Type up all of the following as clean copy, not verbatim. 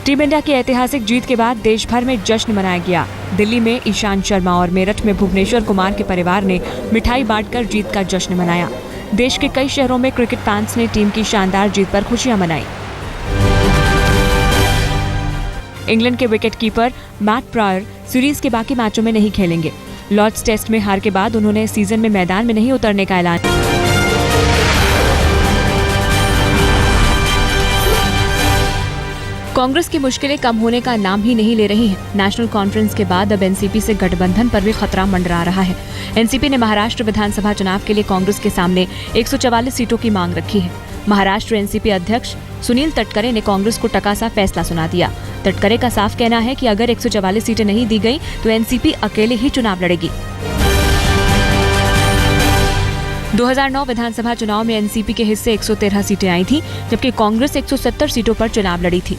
Team India की ऐतिहासिक जीत के बाद देश भर में जश्न मनाया गया। दिल्ली में ईशांत शर्मा और मेरठ में भुवनेश्वर कुमार के परिवार ने मिठाई बांटकर जीत का जश्न मनाया। देश के कई शहरों में क्रिकेट फैंस ने टीम की शानदार जीत पर खुशियां मनाई। इंग्लैंड के विकेटकीपर मैट प्रायर सीरीज के बाकी मैचों में नहीं खेलेंगे। लॉर्ड्स टेस्ट में हार के बाद उन्होंने सीजन में मैदान में नहीं उतरने का ऐलान किया। कांग्रेस की मुश्किलें कम होने का नाम ही नहीं ले रही हैं। नेशनल कॉन्फ्रेंस के बाद अब एनसीपी से गठबंधन पर भी खतरा मंडरा रहा है। एनसीपी ने महाराष्ट्र विधानसभा चुनाव के लिए कांग्रेस के सामने 144 सीटों की मांग रखी है। महाराष्ट्र एनसीपी अध्यक्ष सुनील तटकरे ने कांग्रेस को टका सा फैसला सुना दिया। तटकरे का साफ कहना है कि अगर 144 सीटें नहीं दी गई तो एनसीपी अकेले ही चुनाव लड़ेगी। 2009 विधानसभा चुनाव में एनसीपी के हिस्से 113 सीटें आई थीं, जबकि कांग्रेस 170 सीटों पर चुनाव लड़ी थी।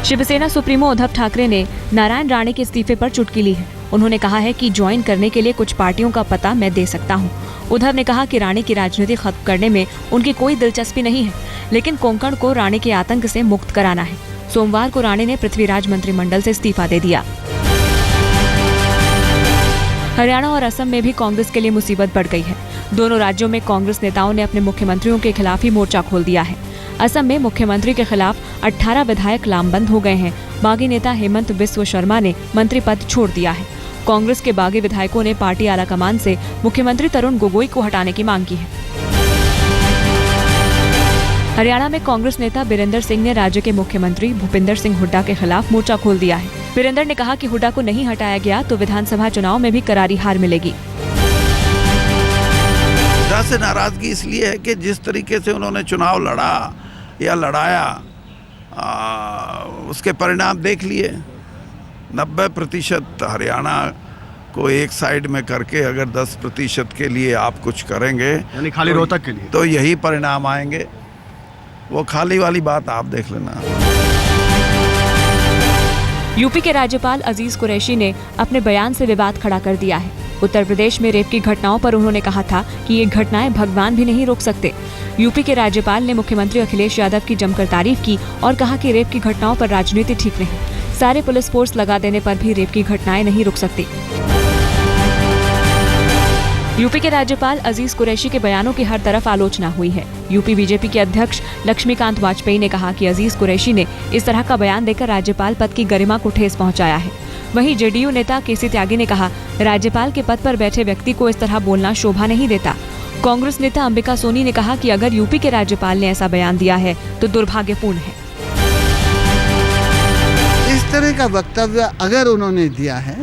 शिवसेना सुप्रीमो उद्धव ठाकरे ने नारायण राणे के इस्तीफे पर चुटकी ली है। उन्होंने कहा है कि ज्वाइन करने के लिए कुछ पार्टियों का पता मैं दे सकता हूं। उद्धव ने कहा कि राणे की राजनीति खत्म करने में उनकी कोई दिलचस्पी नहीं है, लेकिन कोंकण को राणे के आतंक से मुक्त कराना है। सोमवार को राणे ने पृथ्वीराज मंत्रिमंडल से इस्तीफा दे दिया। हरियाणा और असम में भी कांग्रेस के लिए मुसीबत बढ़ गई है। दोनों राज्यों में कांग्रेस नेताओं ने अपने मुख्यमंत्रियों के खिलाफ ही मोर्चा खोल दिया है। असम में मुख्यमंत्री के खिलाफ 18 विधायक लामबंद हो गए हैं। बागी नेता हेमंत बिस्व शर्मा ने मंत्री पद छोड़ दिया है। कांग्रेस के बागी विधायकों ने पार्टी आलाकमान से मुख्यमंत्री तरुण गोगोई को हटाने की मांग की है। हरियाणा में कांग्रेस नेता बीरेंद्र सिंह ने राज्य के मुख्यमंत्री भूपिंदर सिंह हुड्डा के खिलाफ मोर्चा खोल दिया है। बीरेंद्र ने कहा कि हुड्डा को नहीं हटाया गया तो विधानसभा चुनाव में भी करारी हार मिलेगी। हुड्डा से नाराजगी इसलिए है कि जिस तरीके से उन्होंने चुनाव लड़ा या लड़ाया, उसके परिणाम देख लिए। 90% हरियाणा को एक साइड में करके अगर 10% के लिए आप कुछ करेंगे, यानी खाली रोहतक के लिए, तो यही परिणाम आएंगे। वो खाली वाली बात आप देख लेना। यूपी के राज्यपाल अजीज कुरैशी ने अपने बयान से विवाद खड़ा कर दिया है। उत्तर प्रदेश में रेप की घटनाओं पर उन्होंने कहा था कि ये घटनाएं भगवान भी नहीं रोक सकते। यूपी के राज्यपाल ने मुख्यमंत्री अखिलेश यादव की जमकर तारीफ की और कहा कि रेप की घटनाओं पर राजनीति ठीक नहीं। सारे पुलिस फोर्स लगा देने पर भी रेप की घटनाएं नहीं रुक सकती। यूपी के राज्यपाल अजीज कुरैशी के बयानों की हर तरफ आलोचना हुई है। यूपी बीजेपी के अध्यक्ष लक्ष्मीकांत वाजपेयी ने कहा कि अजीज कुरैशी ने इस तरह का बयान देकर राज्यपाल पद की गरिमा को ठेस पहुंचाया है। वहीं जेडीयू नेता केसी त्यागी ने कहा, राज्यपाल के पद पर बैठे व्यक्ति को इस तरह बोलना शोभा नहीं देता। कांग्रेस नेता अंबिका सोनी ने कहा कि अगर यूपी के राज्यपाल ने ऐसा बयान दिया है तो दुर्भाग्यपूर्ण है। इस तरह का वक्तव्य अगर उन्होंने दिया है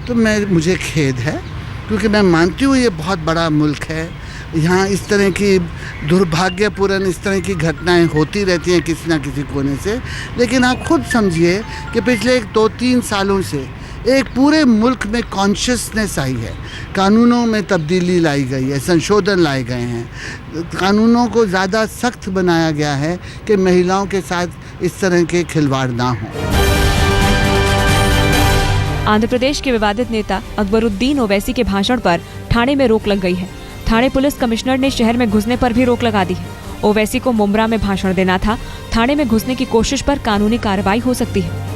तो मुझे खेद है, क्योंकि मैं मानती हूँ ये बहुत बड़ा मुल्क है। यहाँ इस तरह की दुर्भाग्यपूर्ण इस तरह की घटनाएं होती रहती हैं किसी न किसी कोने से। लेकिन आप खुद समझिए कि पिछले 2-3 सालों से एक पूरे मुल्क में कॉन्शियसनेस आई है, कानूनों में तब्दीली लाई गई है, संशोधन लाए गए हैं, कानूनों को ज़्यादा सख्त बनाया गया है कि महिलाओं के साथ इस तरह के खिलवाड़ ना हों। आंध्र प्रदेश के विवादित नेता अकबरुद्दीन ओवैसी के भाषण पर ठाणे में रोक लग गई है। ठाणे पुलिस कमिश्नर ने शहर में घुसने पर भी रोक लगा दी है। ओवैसी को मुंब्रा में भाषण देना था। ठाणे में घुसने की कोशिश पर कानूनी कार्रवाई हो सकती है।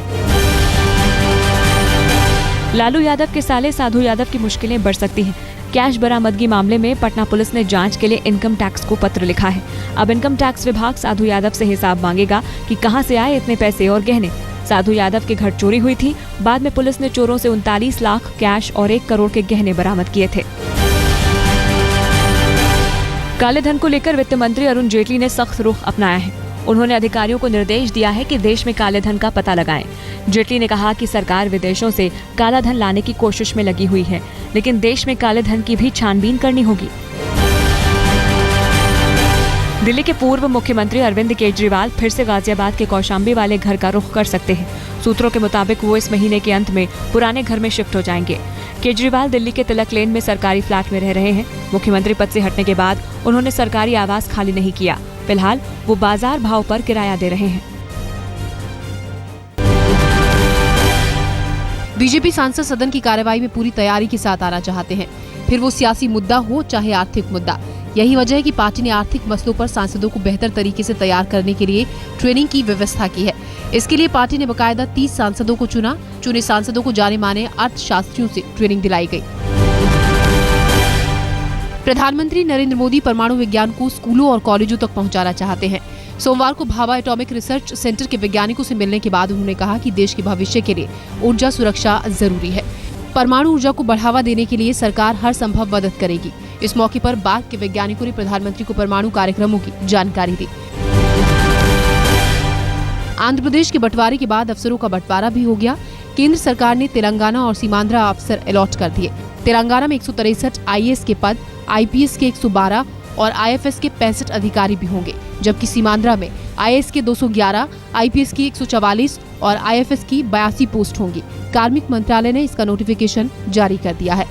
लालू यादव के साले साधु यादव की मुश्किलें बढ़ सकती हैं। कैश बरामदगी मामले में पटना पुलिस ने जांच के लिए इनकम टैक्स को पत्र लिखा है। अब इनकम टैक्स विभाग साधु यादव से हिसाब मांगेगा कि कहां से आए इतने पैसे और गहने। साधु यादव के घर चोरी हुई थी। बाद में पुलिस ने चोरों से 39 लाख कैश और 1 करोड़ के गहने बरामद किए थे। काले धन को लेकर वित्त मंत्री अरुण जेटली ने सख्त रुख अपनाया है। उन्होंने अधिकारियों को निर्देश दिया है कि देश में काले धन का पता लगाएं। जेटली ने कहा कि सरकार विदेशों से काला धन लाने की कोशिश में लगी हुई है, लेकिन देश में काले धन की भी छानबीन करनी होगी। दिल्ली के पूर्व मुख्यमंत्री अरविंद केजरीवाल फिर से गाजियाबाद के कौशाम्बी वाले घर का रुख कर सकते हैं। सूत्रों के मुताबिक वो इस महीने के अंत में पुराने घर में शिफ्ट हो जाएंगे। केजरीवाल दिल्ली के तिलक लेन में सरकारी फ्लैट में रह रहे हैं। मुख्यमंत्री पद से हटने के बाद उन्होंने सरकारी आवास खाली नहीं किया। फिलहाल वो बाजार भाव पर किराया दे रहे हैं। बीजेपी सांसद सदन की कार्यवाही में पूरी तैयारी के साथ आना चाहते हैं, फिर वो सियासी मुद्दा हो चाहे आर्थिक मुद्दा। यही वजह है कि पार्टी ने आर्थिक मसलों पर सांसदों को बेहतर तरीके से तैयार करने के लिए ट्रेनिंग की व्यवस्था की है। इसके लिए पार्टी ने बकायदा 30 सांसदों को चुना। चुने सांसदों को जाने माने अर्थशास्त्रियों से ट्रेनिंग दिलाई गई। प्रधानमंत्री नरेंद्र मोदी परमाणु विज्ञान को स्कूलों और कॉलेजों तक पहुंचाना चाहते हैं। सोमवार को भाभा एटॉमिक रिसर्च सेंटर के वैज्ञानिकों से मिलने के बाद उन्होंने कहा कि देश के भविष्य के लिए ऊर्जा सुरक्षा जरूरी है। परमाणु ऊर्जा को बढ़ावा देने के लिए सरकार हर संभव मदद करेगी। इस मौके पर बार्क के वैज्ञानिकों ने प्रधानमंत्री को परमाणु कार्यक्रमों की जानकारी दी। आंध्र प्रदेश के बंटवारे के बाद अफसरों का बंटवारा भी हो गया। केंद्र सरकार ने तेलंगाना और सीमांध्र अफसर अलॉट कर दिए। तेलंगाना में 163 IAS के पद, IPS के 112 और IFS के 65 अधिकारी भी होंगे, जबकि सीमांध्रा में IAS के 211, IPS की 144 और IFS की 82 पोस्ट होंगी। कार्मिक मंत्रालय ने इसका नोटिफिकेशन जारी कर दिया है।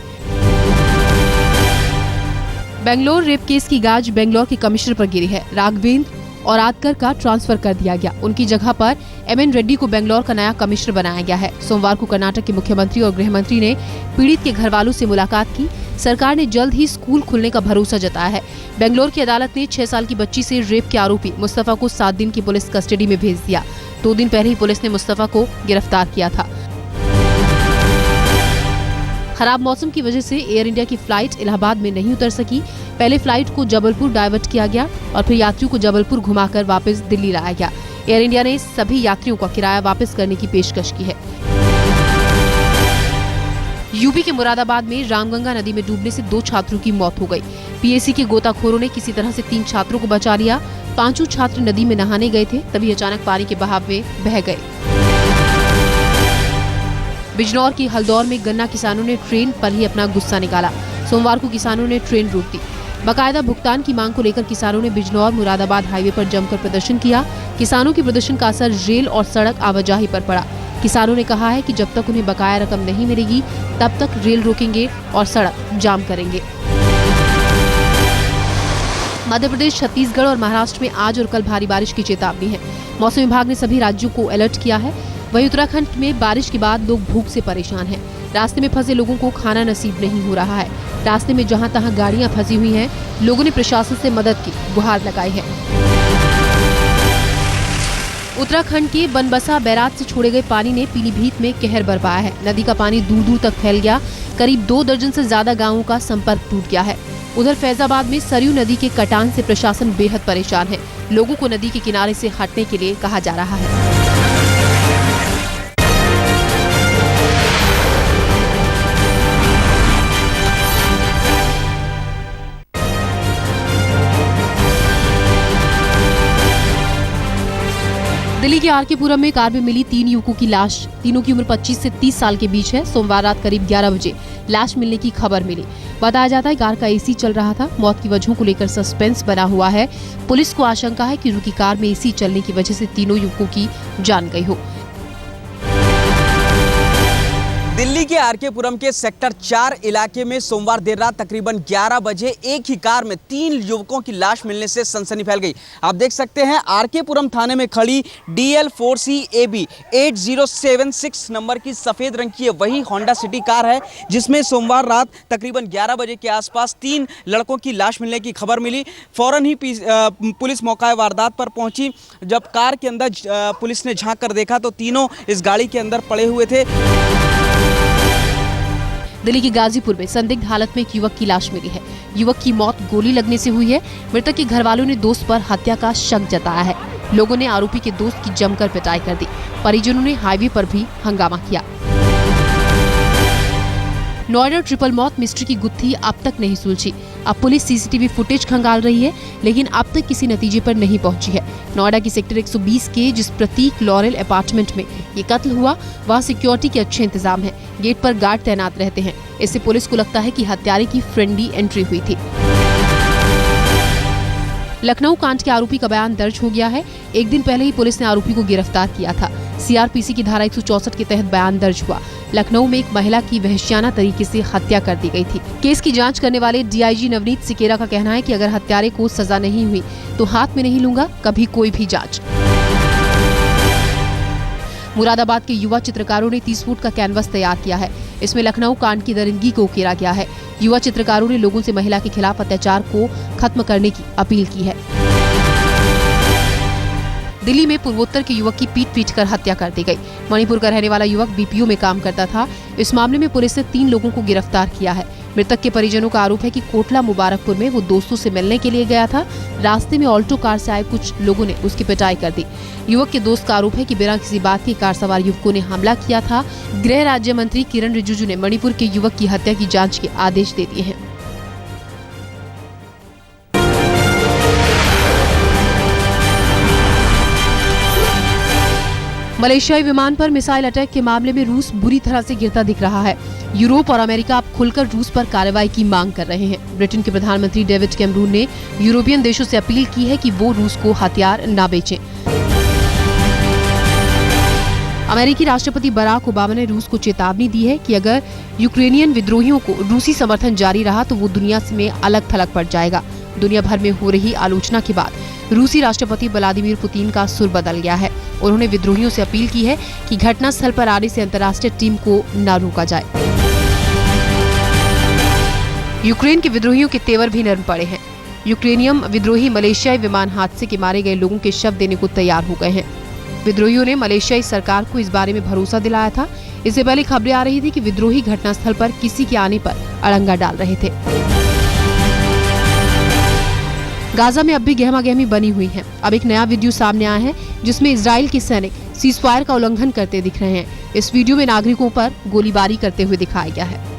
बेंगलोर रेप केस की गाज बेंगलोर के कमिश्नर पर गिरी है। राघवेंद्र और आदकर का ट्रांसफर कर दिया गया। उनकी जगह पर MN रेड्डी को बेंगलोर का नया कमिश्नर बनाया गया है। सोमवार को कर्नाटक के मुख्यमंत्री और गृह मंत्री ने पीड़ित के घर वालों से मुलाकात की। सरकार ने जल्द ही स्कूल खुलने का भरोसा जताया है। बेंगलोर की अदालत ने 6 साल की बच्ची से रेप के आरोपी मुस्तफा को 7 दिन की पुलिस कस्टडी में भेज दिया। 2 दिन पहले ही पुलिस ने मुस्तफा को गिरफ्तार किया था। खराब मौसम की वजह से एयर इंडिया की फ्लाइट इलाहाबाद में नहीं उतर सकी। पहले फ्लाइट को जबलपुर डाइवर्ट किया गया और फिर यात्रियों को जबलपुर घुमाकर वापस दिल्ली लाया गया। एयर इंडिया ने सभी यात्रियों का किराया वापस करने की पेशकश की है। यूपी के मुरादाबाद में रामगंगा नदी में डूबने से 2 छात्रों की मौत हो गई। PAC के गोताखोरों ने किसी तरह से 3 छात्रों को बचा लिया। 5 छात्र नदी में नहाने गए थे, तभी अचानक पानी के बहाव में बह गए। बिजनौर की हल्दौर में गन्ना किसानों ने ट्रेन पर ही अपना गुस्सा निकाला। सोमवार को किसानों ने ट्रेन रोक दी। बकायदा भुगतान की मांग को लेकर किसानों ने बिजनौर मुरादाबाद हाईवे पर जमकर प्रदर्शन किया। किसानों के प्रदर्शन का असर रेल और सड़क आवाजाही पर पड़ा। किसानों ने कहा है कि जब तक उन्हें बकाया रकम नहीं मिलेगी तब तक रेल रोकेंगे और सड़क जाम करेंगे। मध्य प्रदेश, छत्तीसगढ़ और महाराष्ट्र में आज और कल भारी बारिश की चेतावनी है। मौसम विभाग ने सभी राज्यों को अलर्ट किया है। वहीं उत्तराखंड में बारिश के बाद लोग भूख से परेशान हैं। रास्ते में फंसे लोगों को खाना नसीब नहीं हो रहा है। रास्ते में जहां तहां गाड़ियां फंसी हुई हैं। लोगों ने प्रशासन से मदद की गुहार लगाई है। उत्तराखंड के बनबसा बैराज से छोड़े गए पानी ने पीलीभीत में कहर बरपाया है। नदी का पानी दूर दूर तक फैल गया। करीब 2 दर्जन से ज्यादा गांवों का संपर्क टूट गया है। उधर फैजाबाद में सरयू नदी के कटान से प्रशासन बेहद परेशान है। लोगों को नदी के किनारे से हटने के लिए कहा जा रहा है। दिल्ली के RK पुरम में कार में मिली 3 युवकों की लाश। तीनों की उम्र 25 से 30 साल के बीच है। सोमवार रात करीब 11 बजे लाश मिलने की खबर मिली। बताया जाता है कार का AC चल रहा था। मौत की वजहों को लेकर सस्पेंस बना हुआ है। पुलिस को आशंका है कि रुकी कार में AC चलने की वजह से तीनों युवकों की जान गई हो। दिल्ली के RK पुरम के सेक्टर 4 इलाके में सोमवार देर रात तकरीबन 11 बजे एक ही कार में 3 युवकों की लाश मिलने से सनसनी फैल गई। आप देख सकते हैं RK पुरम थाने में खड़ी DL4CAB 8076 नंबर की सफेद रंग की वही होंडा सिटी कार है जिसमें सोमवार रात तकरीबन 11 बजे के आसपास 3 लड़कों की लाश मिलने की खबर मिली। फौरन ही पुलिस मौका वारदात पर पहुंची। जब कार के अंदर पुलिस ने झांक कर देखा तो तीनों इस गाड़ी के अंदर पड़े हुए थे। दिल्ली के गाजीपुर में संदिग्ध हालत में एक युवक की लाश मिली है। युवक की मौत गोली लगने से हुई है। मृतक के घर वालों ने दोस्त पर हत्या का शक जताया है। लोगों ने आरोपी के दोस्त की जमकर पिटाई कर दी। परिजनों ने हाईवे पर भी हंगामा किया। नोएडा ट्रिपल मौत मिस्ट्री की गुत्थी अब तक नहीं सुलझी। अब पुलिस CCTV फुटेज खंगाल रही है, लेकिन अब तक किसी नतीजे पर नहीं पहुंची है। नोएडा की सेक्टर 120 के जिस प्रतीक लॉरेल अपार्टमेंट में ये कत्ल हुआ, वहाँ सिक्योरिटी के अच्छे इंतजाम हैं। गेट पर गार्ड तैनात रहते हैं। इससे पुलिस को लगता है कि हत्यारे की फ्रेंडली एंट्री हुई थी। लखनऊ कांड के आरोपी का बयान दर्ज हो गया है। एक दिन पहले ही पुलिस ने आरोपी को गिरफ्तार किया था। CRPC की धारा 164 के तहत बयान दर्ज हुआ। लखनऊ में एक महिला की वहशियाना तरीके से हत्या कर दी गई थी। केस की जांच करने वाले DIG नवनीत सिकेरा का कहना है कि अगर हत्यारे को सजा नहीं हुई तो हाथ में नहीं लूंगा कभी कोई भी जांच। मुरादाबाद के युवा चित्रकारों ने 30 फुट का कैनवस तैयार किया है। इसमें लखनऊ कांड की दरिंदगी को उकेरा गया है। युवा चित्रकारों ने लोगों से महिला के खिलाफ अत्याचार को खत्म करने की अपील की है। दिल्ली में पूर्वोत्तर के युवक की पीट कर हत्या कर दी गई। मणिपुर का रहने वाला युवक बीपीओ में काम करता था। इस मामले में पुलिस ने 3 लोगों को गिरफ्तार किया है। मृतक के परिजनों का आरोप है कि कोटला मुबारकपुर में वो दोस्तों से मिलने के लिए गया था। रास्ते में ऑल्टो कार से आए कुछ लोगों ने उसकी पिटाई कर दी। युवक के दोस्त का आरोप है कि बिना किसी बात के कार सवार युवकों ने हमला किया था। गृह राज्य मंत्री किरण रिजिजू ने मणिपुर के युवक की हत्या की जांच के आदेश दे दिए हैं। मलेशियाई विमान पर मिसाइल अटैक के मामले में रूस बुरी तरह से गिरता दिख रहा है। यूरोप और अमेरिका अब खुलकर रूस पर कार्रवाई की मांग कर रहे हैं। ब्रिटेन के प्रधानमंत्री डेविड कैमरून ने यूरोपियन देशों से अपील की है कि वो रूस को हथियार न बेचें। अमेरिकी राष्ट्रपति बराक ओबामा ने रूस को चेतावनी दी है कि अगर यूक्रेनियन विद्रोहियों को रूसी समर्थन जारी रहा तो वो दुनिया में अलग थलग पड़ जाएगा। दुनिया भर में हो रही आलोचना के बाद रूसी राष्ट्रपति व्लादिमीर पुतिन का सुर बदल गया है। उन्होंने विद्रोहियों से अपील की है कि घटनास्थल पर आने से अंतर्राष्ट्रीय टीम को न रोका जाए। यूक्रेन के विद्रोहियों के तेवर भी नरम पड़े हैं। यूक्रेनियम विद्रोही मलेशियाई विमान हादसे के मारे गए लोगों के शव देने को तैयार हो गए हैं। विद्रोहियों ने मलेशियाई सरकार को इस बारे में भरोसा दिलाया था। इससे पहले खबरें आ रही थी कि विद्रोही घटनास्थल पर किसी के आने पर अड़ंगा डाल रहे थे। गाजा में अब भी गहमागहमी बनी हुई है। अब एक नया वीडियो सामने आया है जिसमें इजराइल के सैनिक सीज़फायर का उल्लंघन करते दिख रहे हैं। इस वीडियो में नागरिकों पर गोलीबारी करते हुए दिखाया गया है।